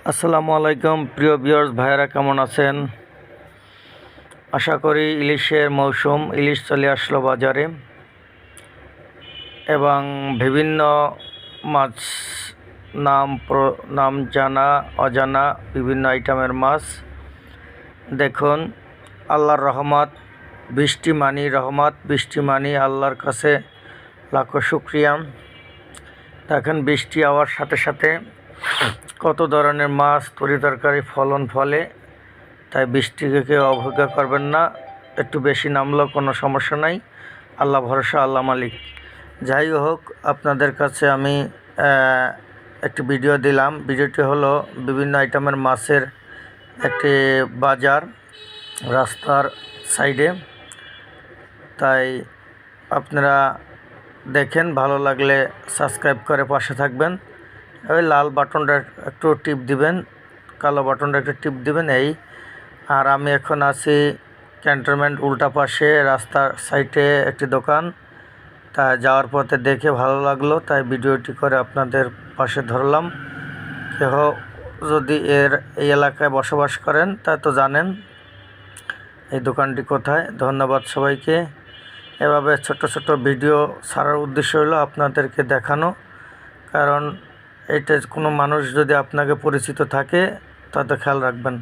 আসসালামু আলাইকুম প্রিয় ভিউয়ার্স ভাইয়েরা, কেমন আছেন? আশা করি ইলিশের মৌসুম, ইলিশ চলে আসলো বাজারে এবং বিভিন্ন মাছ নাম জানা অজানা বিভিন্ন আইটেমের মাছ। দেখুন, আল্লাহর রহমত, বৃষ্টি মানি আল্লাহর কাছে লাখো শুকরিয়া। দেখেন, বৃষ্টি হওয়ার সাথে সাথে কত ধরনের মাছ তরিতরকারি ফলন ফলে, তাই বৃষ্টিকে কেউ অবজ্ঞা করবেন না। একটু বেশি নামলেও কোনো সমস্যা নাই, আল্লাহ ভরসা, আল্লাহ মালিক। যাই হোক, আপনাদের কাছে আমি একটি ভিডিও দিলাম। ভিডিওটি হলো বিভিন্ন আইটেমের মাছের একটি বাজার রাস্তার সাইডে। তাই আপনারা দেখেন, ভালো লাগলে সাবস্ক্রাইব করে পাশে থাকবেন। ওই লাল বাটনটা একটু টিপ দিবেন, কালো বাটনটা একটু টিপ দিবেন এই। আর আমি এখন আছি ক্যান্টনমেন্ট উল্টা পাশে, রাস্তার সাইডে একটি দোকান। তা যাওয়ার পথে দেখে ভালো লাগলো, তাই ভিডিওটি করে আপনাদের পাশে ধরলাম। কেহ যদি এই এলাকায় বসবাস করেন তা তো জানেন এই দোকানটি কোথায়। ধন্যবাদ সবাইকে। এভাবে ছোট ছোট ভিডিও ছাড়ার উদ্দেশ্য হলো আপনাদেরকে দেখানো, কারণ এটা কোনো মানুষ যদি আপনাকে পরিচিত থাকে তাতে খেয়াল রাখবেন।